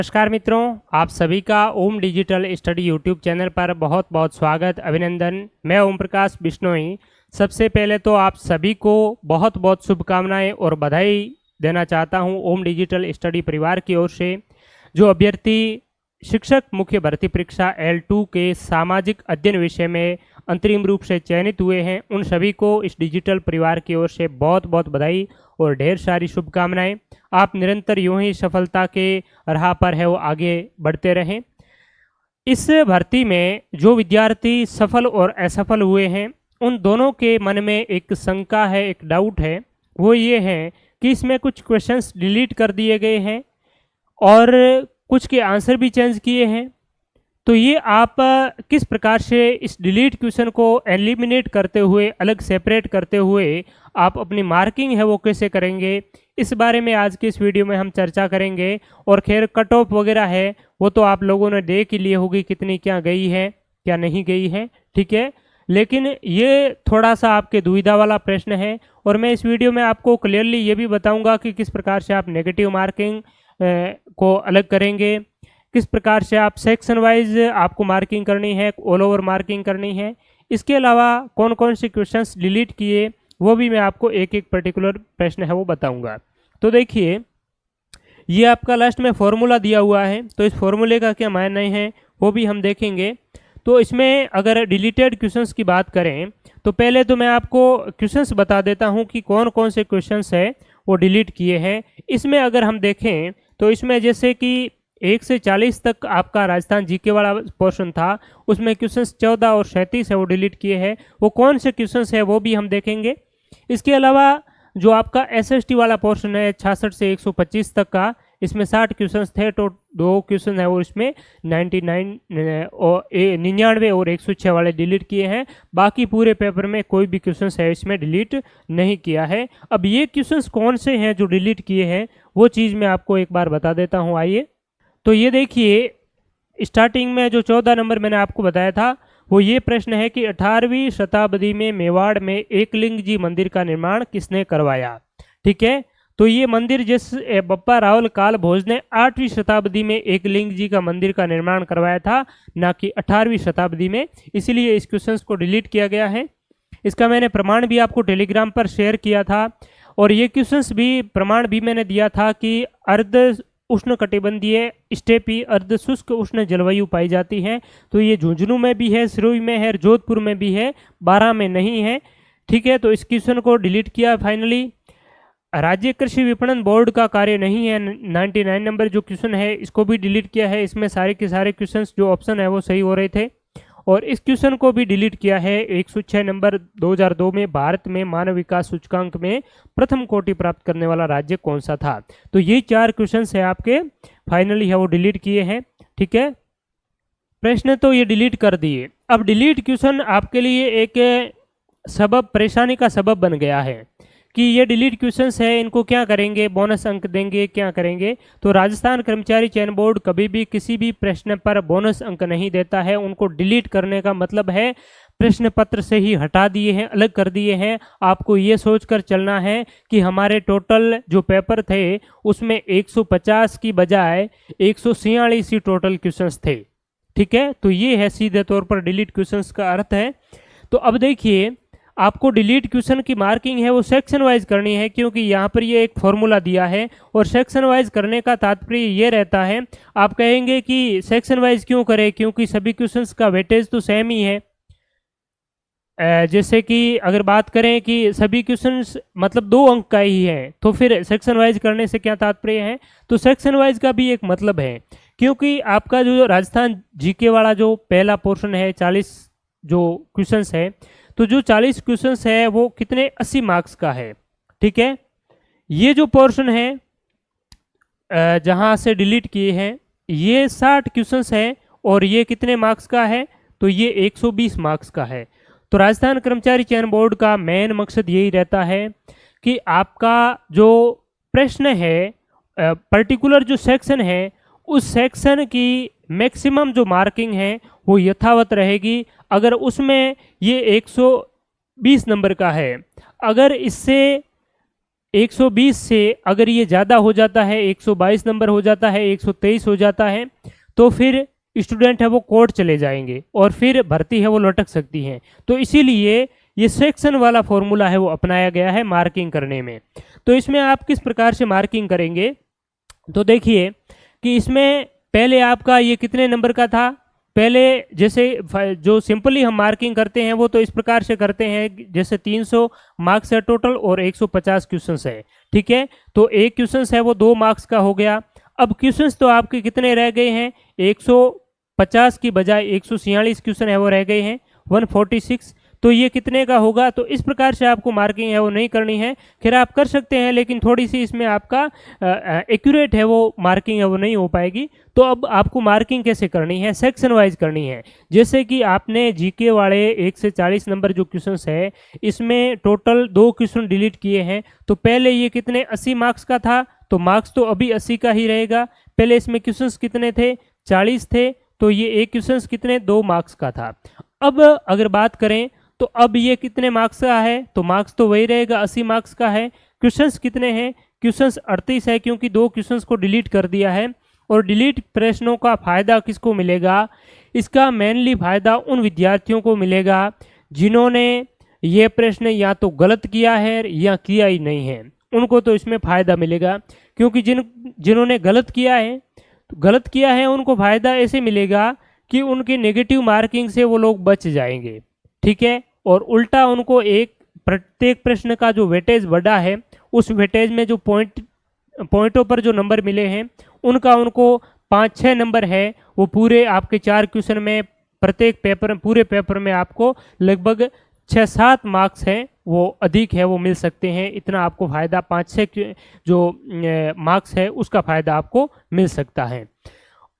नमस्कार मित्रों, आप सभी का ओम डिजिटल स्टडी यूट्यूब चैनल पर बहुत बहुत स्वागत, अभिनंदन। मैं ओम प्रकाश बिश्नोई। सबसे पहले तो आप सभी को बहुत बहुत शुभकामनाएं और बधाई देना चाहता हूं ओम डिजिटल स्टडी परिवार की ओर से। जो अभ्यर्थी शिक्षक मुख्य भर्ती परीक्षा L2 के सामाजिक अध्ययन विषय में अंतरिम रूप से चयनित हुए हैं, उन सभी को इस डिजिटल परिवार की ओर से बहुत बहुत बधाई और ढेर सारी शुभकामनाएं। आप निरंतर यूं ही सफलता के राह पर है वो आगे बढ़ते रहें। इस भर्ती में जो विद्यार्थी सफल और असफल हुए हैं, उन दोनों के मन में एक शंका है, एक डाउट है। वो ये है कि इसमें कुछ क्वेश्चंस डिलीट कर दिए गए हैं और कुछ के आंसर भी चेंज किए हैं। तो ये आप किस प्रकार से इस डिलीट क्वेश्चन को एलिमिनेट करते हुए, अलग सेपरेट करते हुए आप अपनी मार्किंग है वो कैसे करेंगे, इस बारे में आज की इस वीडियो में हम चर्चा करेंगे। और खैर कट ऑफ वगैरह है वो तो आप लोगों ने देख ही ली होगी, कितनी क्या गई है क्या नहीं गई है, ठीक है। लेकिन ये थोड़ा सा आपके दुविधा वाला प्रश्न है और मैं इस वीडियो में आपको क्लियरली ये भी बताऊंगा कि किस प्रकार से आप नेगेटिव मार्किंग को अलग करेंगे, किस प्रकार से आप सेक्शन वाइज आपको मार्किंग करनी है, ऑल ओवर मार्किंग करनी है। इसके अलावा कौन कौन से क्वेश्चंस डिलीट किए वो भी मैं आपको एक एक पर्टिकुलर प्रश्न है वो बताऊंगा। तो देखिए, ये आपका लास्ट में फॉर्मूला दिया हुआ है, तो इस फॉर्मूले का क्या मायने है वो भी हम देखेंगे। तो इसमें अगर डिलीटेड क्वेश्चंस की बात करें तो पहले तो मैं आपको क्वेश्चंस बता देता हूं कि कौन कौन से क्वेश्चंस है वो डिलीट किए हैं। इसमें अगर हम देखें तो इसमें जैसे कि 1 से 40 तक आपका राजस्थान जीके वाला पोर्शन था, उसमें क्वेश्चंस 14 और 37 है वो डिलीट किए हैं। वो कौन से क्वेश्चंस है वो भी हम देखेंगे। इसके अलावा जो आपका एसएसटी वाला पोर्शन है 66 से 125 तक का, इसमें 60 क्वेश्चंस थे, तो 2 क्वेश्चन है वो इसमें 99 और 106 वाले डिलीट किए हैं। बाकी पूरे पेपर में कोई भी क्वेश्चंस है इसमें डिलीट नहीं किया है। अब ये क्वेश्चंस कौन से हैं जो डिलीट किए हैं वो चीज़ मैं आपको एक बार बता देता हूँ। आइए, तो ये देखिए, स्टार्टिंग में जो 14 नंबर मैंने आपको बताया था वो ये प्रश्न है कि 18वीं शताब्दी में मेवाड़ में एकलिंग जी मंदिर का निर्माण किसने करवाया। ठीक है, तो ये मंदिर जिस बप्पा रावल काल भोज ने 8वीं शताब्दी में एकलिंग जी का मंदिर का निर्माण करवाया था, ना कि 18वीं शताब्दी में, इसलिए इस क्वेश्चन को डिलीट किया गया है। इसका मैंने प्रमाण भी आपको टेलीग्राम पर शेयर किया था और ये क्वेश्चंस भी प्रमाण भी मैंने दिया था कि अर्ध उष्णकटिबंधीय स्टेपी अर्ध शुष्क उष्ण जलवायु पाई जाती है। तो ये झुंझुनू में भी है, सिरोही में है, जोधपुर में भी है, बारां में नहीं है। ठीक है, तो इस क्वेश्चन को डिलीट किया फाइनली। राज्य कृषि विपणन बोर्ड का कार्य नहीं है, 99 नंबर जो क्वेश्चन है इसको भी डिलीट किया है। इसमें सारे के सारे क्वेश्चन जो ऑप्शन है वो सही हो रहे थे। और इस क्वेश्चन को भी डिलीट किया है। 106 नंबर 2002 में भारत में मानव विकास सूचकांक में प्रथम कोटि प्राप्त करने वाला राज्य कौन सा था। तो ये 4 क्वेश्चन है आपके फाइनली है वो डिलीट किए हैं। ठीक है, प्रश्न तो ये डिलीट कर दिए। अब डिलीट क्वेश्चन आपके लिए एक सबब, परेशानी का सबब बन गया है कि ये डिलीट क्वेश्चंस है, इनको क्या करेंगे, बोनस अंक देंगे, क्या करेंगे। तो राजस्थान कर्मचारी चयन बोर्ड कभी भी किसी भी प्रश्न पर बोनस अंक नहीं देता है। उनको डिलीट करने का मतलब है प्रश्न पत्र से ही हटा दिए हैं, अलग कर दिए हैं। आपको ये सोचकर चलना है कि हमारे टोटल जो पेपर थे उसमें 150 की बजाय 146 ही टोटल क्वेश्चंस थे। ठीक है, तो ये है सीधे तौर पर डिलीट क्वेश्चंस का अर्थ है। तो अब देखिए, आपको डिलीट क्वेश्चन की मार्किंग है वो सेक्शन वाइज करनी है, क्योंकि यहाँ पर ये एक फॉर्मूला दिया है और सेक्शन वाइज करने का तात्पर्य ये रहता है। आप कहेंगे कि सेक्शन वाइज क्यों करें, क्योंकि सभी क्वेश्चंस का वेटेज तो सेम ही है। जैसे कि अगर बात करें कि सभी क्वेश्चंस मतलब 2 अंक का ही है, तो फिर सेक्शन वाइज करने से क्या तात्पर्य है। तो सेक्शन वाइज का भी एक मतलब है, क्योंकि आपका जो राजस्थान जीके वाला जो पहला पोर्शन है 40 जो क्वेश्चंस है, तो जो 40 क्वेश्चंस है वो कितने 80 मार्क्स का है। ठीक है, ये जो पोर्शन है जहां से डिलीट किए हैं ये 60 क्वेश्चंस है और ये कितने मार्क्स का है, तो ये 120 मार्क्स का है। तो राजस्थान कर्मचारी चयन बोर्ड का मेन मकसद यही रहता है कि आपका जो प्रश्न है, पर्टिकुलर जो सेक्शन है, उस सेक्शन की मैक्सिमम जो मार्किंग है वो यथावत रहेगी। अगर उसमें ये 120 नंबर का है, अगर इससे 120 से अगर ये ज़्यादा हो जाता है, 122 नंबर हो जाता है, 123 हो जाता है, तो फिर स्टूडेंट है वो कोर्ट चले जाएंगे और फिर भर्ती है वो लटक सकती है। तो इसीलिए ये सेक्शन वाला फॉर्मूला है वो अपनाया गया है मार्किंग करने में। तो इसमें आप किस प्रकार से मार्किंग करेंगे, तो देखिए कि इसमें पहले आपका ये कितने नंबर का था, पहले जैसे जो सिंपली हम मार्किंग करते हैं वो तो इस प्रकार से करते हैं, जैसे 300 मार्क्स है टोटल और 150 क्वेश्चंस है, ठीक है। तो एक क्वेश्चंस है वो 2 मार्क्स का हो गया। अब क्वेश्चंस तो आपके कितने रह गए हैं, 150 की बजाय 146 क्वेश्चन है वो रह गए हैं, 146। तो ये कितने का होगा, तो इस प्रकार से आपको मार्किंग है वो नहीं करनी है। खैर आप कर सकते हैं, लेकिन थोड़ी सी इसमें आपका एक्यूरेट है वो मार्किंग है वो नहीं हो पाएगी। तो अब आपको मार्किंग कैसे करनी है, सेक्शन वाइज करनी है। जैसे कि आपने जीके वाले 1 से 40 नंबर जो क्वेश्चंस है, इसमें टोटल 2 क्वेश्चन डिलीट किए हैं। तो पहले ये कितने 80 मार्क्स का था, तो मार्क्स तो अभी 80 का ही रहेगा। पहले इसमें क्वेश्चंस कितने थे, 40 थे, तो ये एक क्वेश्चंस कितने 2 मार्क्स का था। अब अगर बात करें तो अब ये कितने मार्क्स का है, तो मार्क्स तो वही रहेगा, 80 मार्क्स का है। क्वेश्चंस कितने हैं, क्वेश्चंस 38 है, क्योंकि 2 क्वेश्चंस को डिलीट कर दिया है। और डिलीट प्रश्नों का फायदा किसको मिलेगा, इसका मेनली फायदा उन विद्यार्थियों को मिलेगा जिन्होंने ये प्रश्न या तो गलत किया है या किया ही नहीं है, उनको तो इसमें फायदा मिलेगा। क्योंकि जिन्होंने गलत किया है, तो गलत किया है उनको फायदा ऐसे मिलेगा कि उनकी नेगेटिव मार्किंग से वो लोग बच जाएंगे, ठीक है। और उल्टा उनको एक प्रत्येक प्रश्न का जो वेटेज बढ़ा है, उस वेटेज में जो पॉइंटों पर जो नंबर मिले हैं उनका उनको 5-6 नंबर है वो पूरे आपके 4 क्वेश्चन में, प्रत्येक पेपर पूरे पेपर में आपको लगभग 6-7 मार्क्स हैं वो अधिक है वो मिल सकते हैं। इतना आपको फायदा 5-6 जो मार्क्स है उसका फायदा आपको मिल सकता है।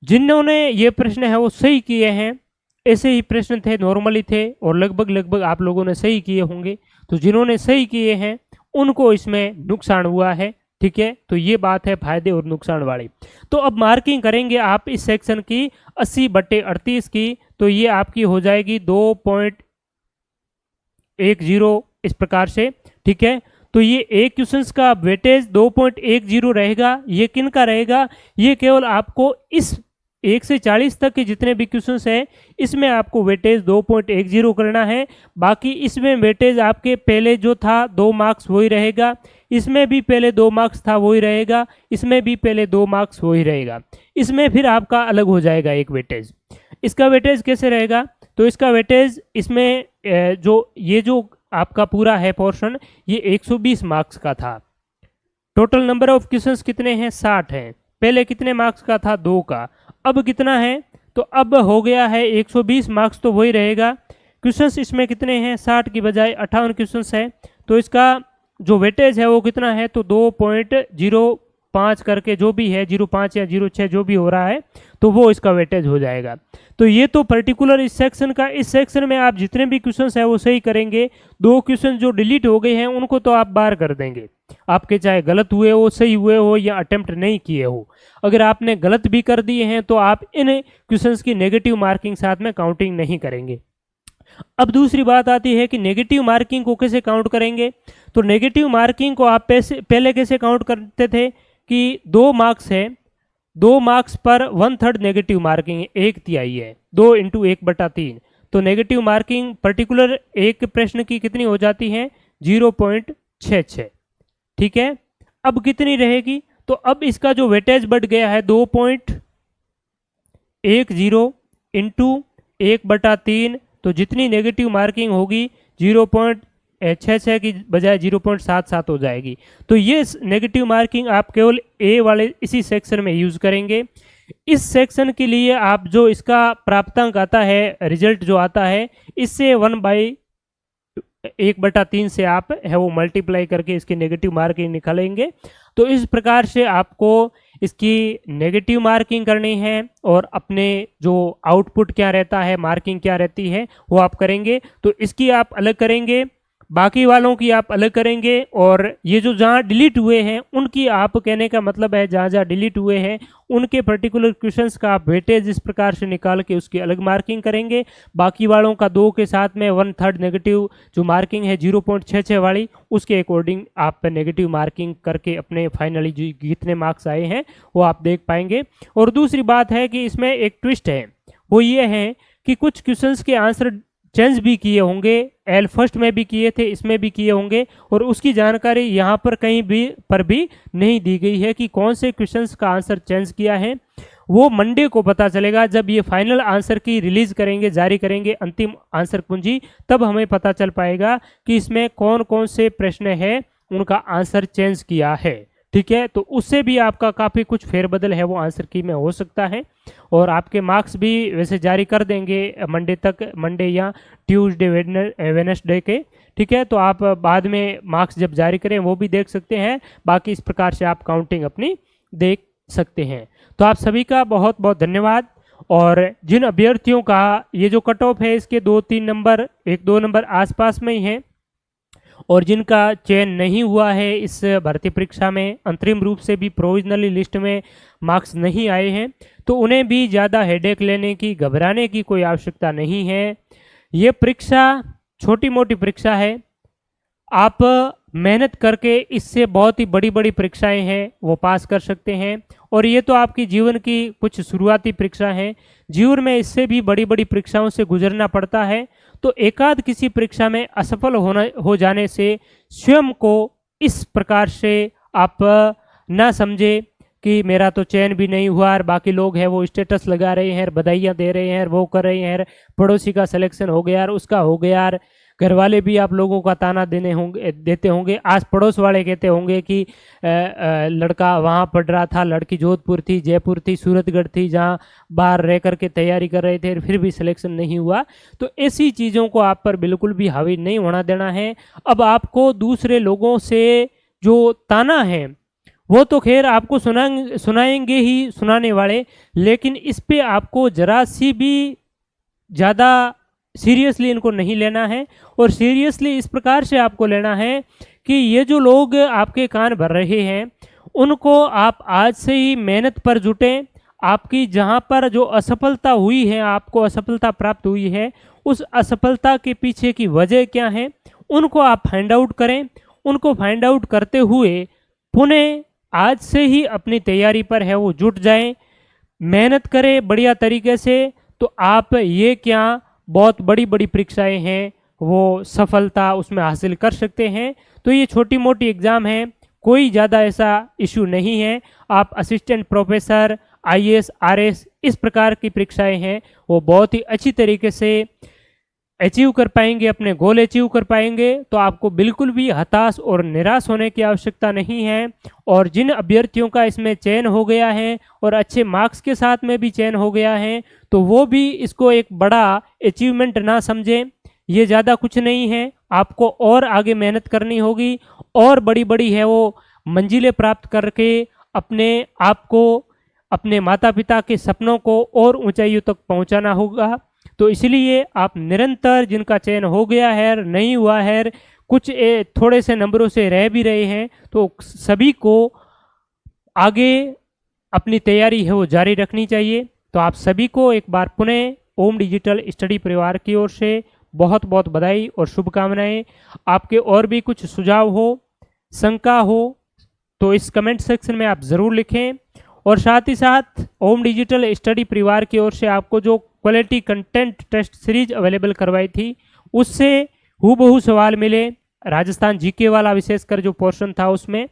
जिन्होंने ये प्रश्न है वो सही किए हैं, ऐसे ही प्रश्न थे, नॉर्मली थे और लगभग आप लोगों ने सही किए होंगे। तो जिन्होंने सही किए हैं उनको इसमें नुकसान हुआ है, ठीक है। तो ये बात है फायदे और नुकसान वाली। तो अब मार्किंग करेंगे आप इस सेक्शन की 80/38 की, तो ये आपकी हो जाएगी 2.10 इस प्रकार से, ठीक है। तो ये एक क्वेश्चंस का वेटेज 2.10 रहेगा। ये किन का रहेगा, ये केवल आपको इस 1 से 40 तक के जितने भी क्वेश्चंस हैं इसमें आपको वेटेज 2.10 करना है। बाकी इसमें वेटेज आपके पहले जो था 2 मार्क्स वही रहेगा, इसमें भी पहले 2 मार्क्स था वही रहेगा, इसमें भी पहले 2 मार्क्स वही रहेगा। इसमें फिर आपका अलग हो जाएगा एक वेटेज। इसका वेटेज कैसे रहेगा, तो इसका वेटेज इसमें जो आपका पूरा है पोर्शन, ये 120 मार्क्स का था। टोटल नंबर ऑफ क्वेश्चंस कितने हैं, 60 हैं। पहले कितने मार्क्स का था, 2 का। अब कितना है, तो अब हो गया है 120 मार्क्स, तो वही रहेगा। क्वेश्चंस इसमें कितने हैं, 60 की बजाय 58 क्वेश्चंस है। तो इसका जो वेटेज है वो कितना है, तो 2.05 करके जो भी है, 05 या 06 जो भी हो रहा है, तो वो इसका वेटेज हो जाएगा। तो ये तो पर्टिकुलर इस सेक्शन का, इस सेक्शन में आप जितने भी क्वेश्चंस है वो सही करेंगे। 2 क्वेश्चन जो डिलीट हो गए हैं उनको तो आप बाहर कर देंगे, आपके चाहे गलत हुए हो, सही हुए हो या अटेम्प्ट नहीं किए हो। अगर आपने गलत भी कर दिए हैं तो आप इन क्वेश्चंस की नेगेटिव मार्किंग साथ में काउंटिंग नहीं करेंगे। अब दूसरी बात आती है कि नेगेटिव मार्किंग को कैसे काउंट करेंगे। तो नेगेटिव मार्किंग को आप पहले कैसे काउंट करते थे कि 2 मार्क्स है, 2 मार्क्स पर 1/3 नेगेटिव मार्किंग 1/3 है, 2 × 1/3। तो नेगेटिव मार्किंग पर्टिकुलर एक प्रश्न की कितनी हो जाती है, 0.66, ठीक है। अब कितनी रहेगी, तो अब इसका जो वेटेज बढ़ गया है 2.10 × 1/3, तो जितनी नेगेटिव मार्किंग होगी 0.66 की बजाय 0.77 हो जाएगी। तो ये नेगेटिव मार्किंग आप केवल ए वाले इसी सेक्शन में यूज करेंगे। इस सेक्शन के लिए आप जो इसका प्राप्तांक आता है, रिजल्ट जो आता है, इससे 1/3 से आप है वो मल्टीप्लाई करके इसकी नेगेटिव मार्किंग निकालेंगे। तो इस प्रकार से आपको इसकी नेगेटिव मार्किंग करनी है और अपने जो आउटपुट क्या रहता है, मार्किंग क्या रहती है, वो आप करेंगे। तो इसकी आप अलग करेंगे। बाकी वालों की आप अलग करेंगे, और ये जो जहाँ डिलीट हुए हैं उनकी, आप कहने का मतलब है जहाँ जहाँ डिलीट हुए हैं उनके पर्टिकुलर क्वेश्चंस का आप वेटेज इस प्रकार से निकाल के उसकी अलग मार्किंग करेंगे। बाकी वालों का 2 के साथ में 1/3 नेगेटिव जो मार्किंग है 0.66 वाली, उसके अकॉर्डिंग आप नेगेटिव मार्किंग करके अपने फाइनली जो कितने मार्क्स आए हैं वो आप देख पाएंगे। और दूसरी बात है कि इसमें एक ट्विस्ट है, वो ये है कि कुछ क्वेश्चंस के आंसर चेंज भी किए होंगे, एल फर्स्ट में भी किए थे, इसमें भी किए होंगे, और उसकी जानकारी यहाँ पर कहीं भी नहीं दी गई है कि कौन से क्वेश्चंस का आंसर चेंज किया है। वो मंडे को पता चलेगा, जब ये फाइनल आंसर की रिलीज करेंगे, जारी करेंगे अंतिम आंसर कुंजी, तब हमें पता चल पाएगा कि इसमें कौन कौन से प्रश्न है उनका आंसर चेंज किया है। ठीक है, तो उससे भी आपका काफ़ी कुछ फेरबदल है वो आंसर की में हो सकता है, और आपके मार्क्स भी वैसे जारी कर देंगे मंडे तक, मंडे या ट्यूसडे वेडनेसडे के। ठीक है, तो आप बाद में मार्क्स जब जारी करें वो भी देख सकते हैं। बाकी इस प्रकार से आप काउंटिंग अपनी देख सकते हैं। तो आप सभी का बहुत बहुत धन्यवाद। और जिन अभ्यर्थियों का ये जो कट ऑफ है इसके 2-3 नंबर, 1-2 नंबर आसपास में ही हैं, और जिनका चयन नहीं हुआ है इस भर्ती परीक्षा में, अंतरिम रूप से भी प्रोविजनली लिस्ट में मार्क्स नहीं आए हैं, तो उन्हें भी ज़्यादा हेडेक लेने की, घबराने की कोई आवश्यकता नहीं है। ये परीक्षा छोटी मोटी परीक्षा है, आप मेहनत करके इससे बहुत ही बड़ी बड़ी परीक्षाएं हैं वो पास कर सकते हैं। और ये तो आपकी जीवन की कुछ शुरुआती परीक्षा है, जीवन में इससे भी बड़ी बड़ी परीक्षाओं से गुजरना पड़ता है। तो एकाध किसी परीक्षा में असफल हो जाने से स्वयं को इस प्रकार से आप ना समझे कि मेरा तो चयन भी नहीं हुआ और बाकी लोग हैं वो स्टेटस लगा रहे हैं, बधाइयाँ दे रहे हैं, वो कर रहे हैं, पड़ोसी का सिलेक्शन हो गया, उसका हो गया, घर वाले भी आप लोगों का ताना देते होंगे, आस पड़ोस वाले कहते होंगे कि लड़का वहाँ पढ़ रहा था, लड़की जोधपुर थी, जयपुर थी, सूरतगढ़ थी, जहाँ बाहर रह करके तैयारी कर रहे थे, फिर भी सिलेक्शन नहीं हुआ। तो ऐसी चीज़ों को आप पर बिल्कुल भी हावी नहीं होना देना है। अब आपको दूसरे लोगों से जो ताना है वो तो खैर आपको सुनाएंगे ही सुनाने वाले, लेकिन इस पे आपको जरा सी भी ज़्यादा सीरियसली इनको नहीं लेना है। और सीरियसली इस प्रकार से आपको लेना है कि ये जो लोग आपके कान भर रहे हैं उनको आप आज से ही मेहनत पर जुटें। आपकी जहाँ पर जो असफलता हुई है, आपको असफलता प्राप्त हुई है, उस असफलता के पीछे की वजह क्या है उनको आप फाइंड आउट करें। उनको फाइंड आउट करते हुए पुनः आज से ही अपनी तैयारी पर है वो जुट जाएं, मेहनत करें बढ़िया तरीके से, तो आप ये क्या बहुत बड़ी बड़ी परीक्षाएं हैं वो सफलता उसमें हासिल कर सकते हैं। तो ये छोटी मोटी एग्ज़ाम है, कोई ज़्यादा ऐसा इशू नहीं है। आप असिस्टेंट प्रोफेसर, IAS, RS इस प्रकार की परीक्षाएं हैं वो बहुत ही अच्छी तरीके से अचीव कर पाएंगे, अपने गोल अचीव कर पाएंगे। तो आपको बिल्कुल भी हताश और निराश होने की आवश्यकता नहीं है। और जिन अभ्यर्थियों का इसमें चयन हो गया है और अच्छे मार्क्स के साथ में भी चयन हो गया है, तो वो भी इसको एक बड़ा अचीवमेंट ना समझें। ये ज़्यादा कुछ नहीं है, आपको और आगे मेहनत करनी होगी और बड़ी बड़ी है वो मंजिलें प्राप्त करके अपने आप को, अपने माता पिता के सपनों को और ऊंचाइयों तक पहुंचाना होगा। तो इसलिए आप निरंतर, जिनका चयन हो गया है, नहीं हुआ है, कुछ थोड़े से नंबरों से रह भी रहे हैं, तो सभी को आगे अपनी तैयारी है वो जारी रखनी चाहिए। तो आप सभी को एक बार पुनः ओम डिजिटल स्टडी परिवार की ओर से बहुत बहुत बधाई और शुभकामनाएं। आपके और भी कुछ सुझाव हो, शंका हो, तो इस कमेंट सेक्शन में आप ज़रूर लिखें। और साथ ही साथ ओम डिजिटल स्टडी परिवार की ओर से आपको जो quality content test series available करवाई थी, उससे हूबहू सवाल मिले, राजस्थान जीके वाला विशेषकर जो पोर्शन था उसमें।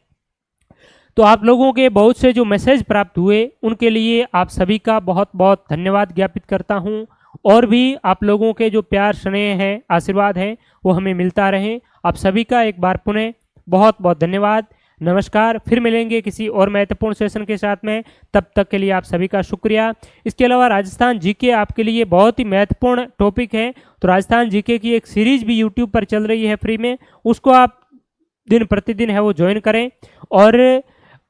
तो आप लोगों के बहुत से जो मैसेज प्राप्त हुए उनके लिए आप सभी का बहुत बहुत धन्यवाद ज्ञापित करता हूं। और भी आप लोगों के जो प्यार, स्नेह है, आशीर्वाद है वो हमें मिलता रहे। आप सभी का एक बार पुनः बहुत बहुत धन्यवाद। नमस्कार, फिर मिलेंगे किसी और महत्वपूर्ण सेशन के साथ में, तब तक के लिए आप सभी का शुक्रिया। इसके अलावा राजस्थान जीके आपके लिए बहुत ही महत्वपूर्ण टॉपिक है, तो राजस्थान जीके की एक सीरीज भी यूट्यूब पर चल रही है फ्री में, उसको आप दिन प्रतिदिन है वो ज्वाइन करें। और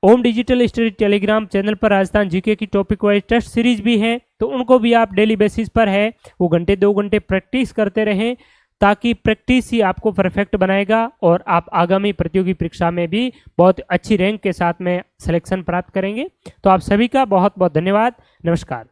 ओम डिजिटल स्टडी टेलीग्राम चैनल पर राजस्थान जीके की टॉपिक वाइज टेस्ट सीरीज भी है, तो उनको भी आप डेली बेसिस पर है वो 1-2 घंटे प्रैक्टिस करते रहें। ताकि प्रैक्टिस ही आपको परफेक्ट बनाएगा और आप आगामी प्रतियोगी परीक्षा में भी बहुत अच्छी रैंक के साथ में सिलेक्शन प्राप्त करेंगे। तो आप सभी का बहुत बहुत धन्यवाद। नमस्कार।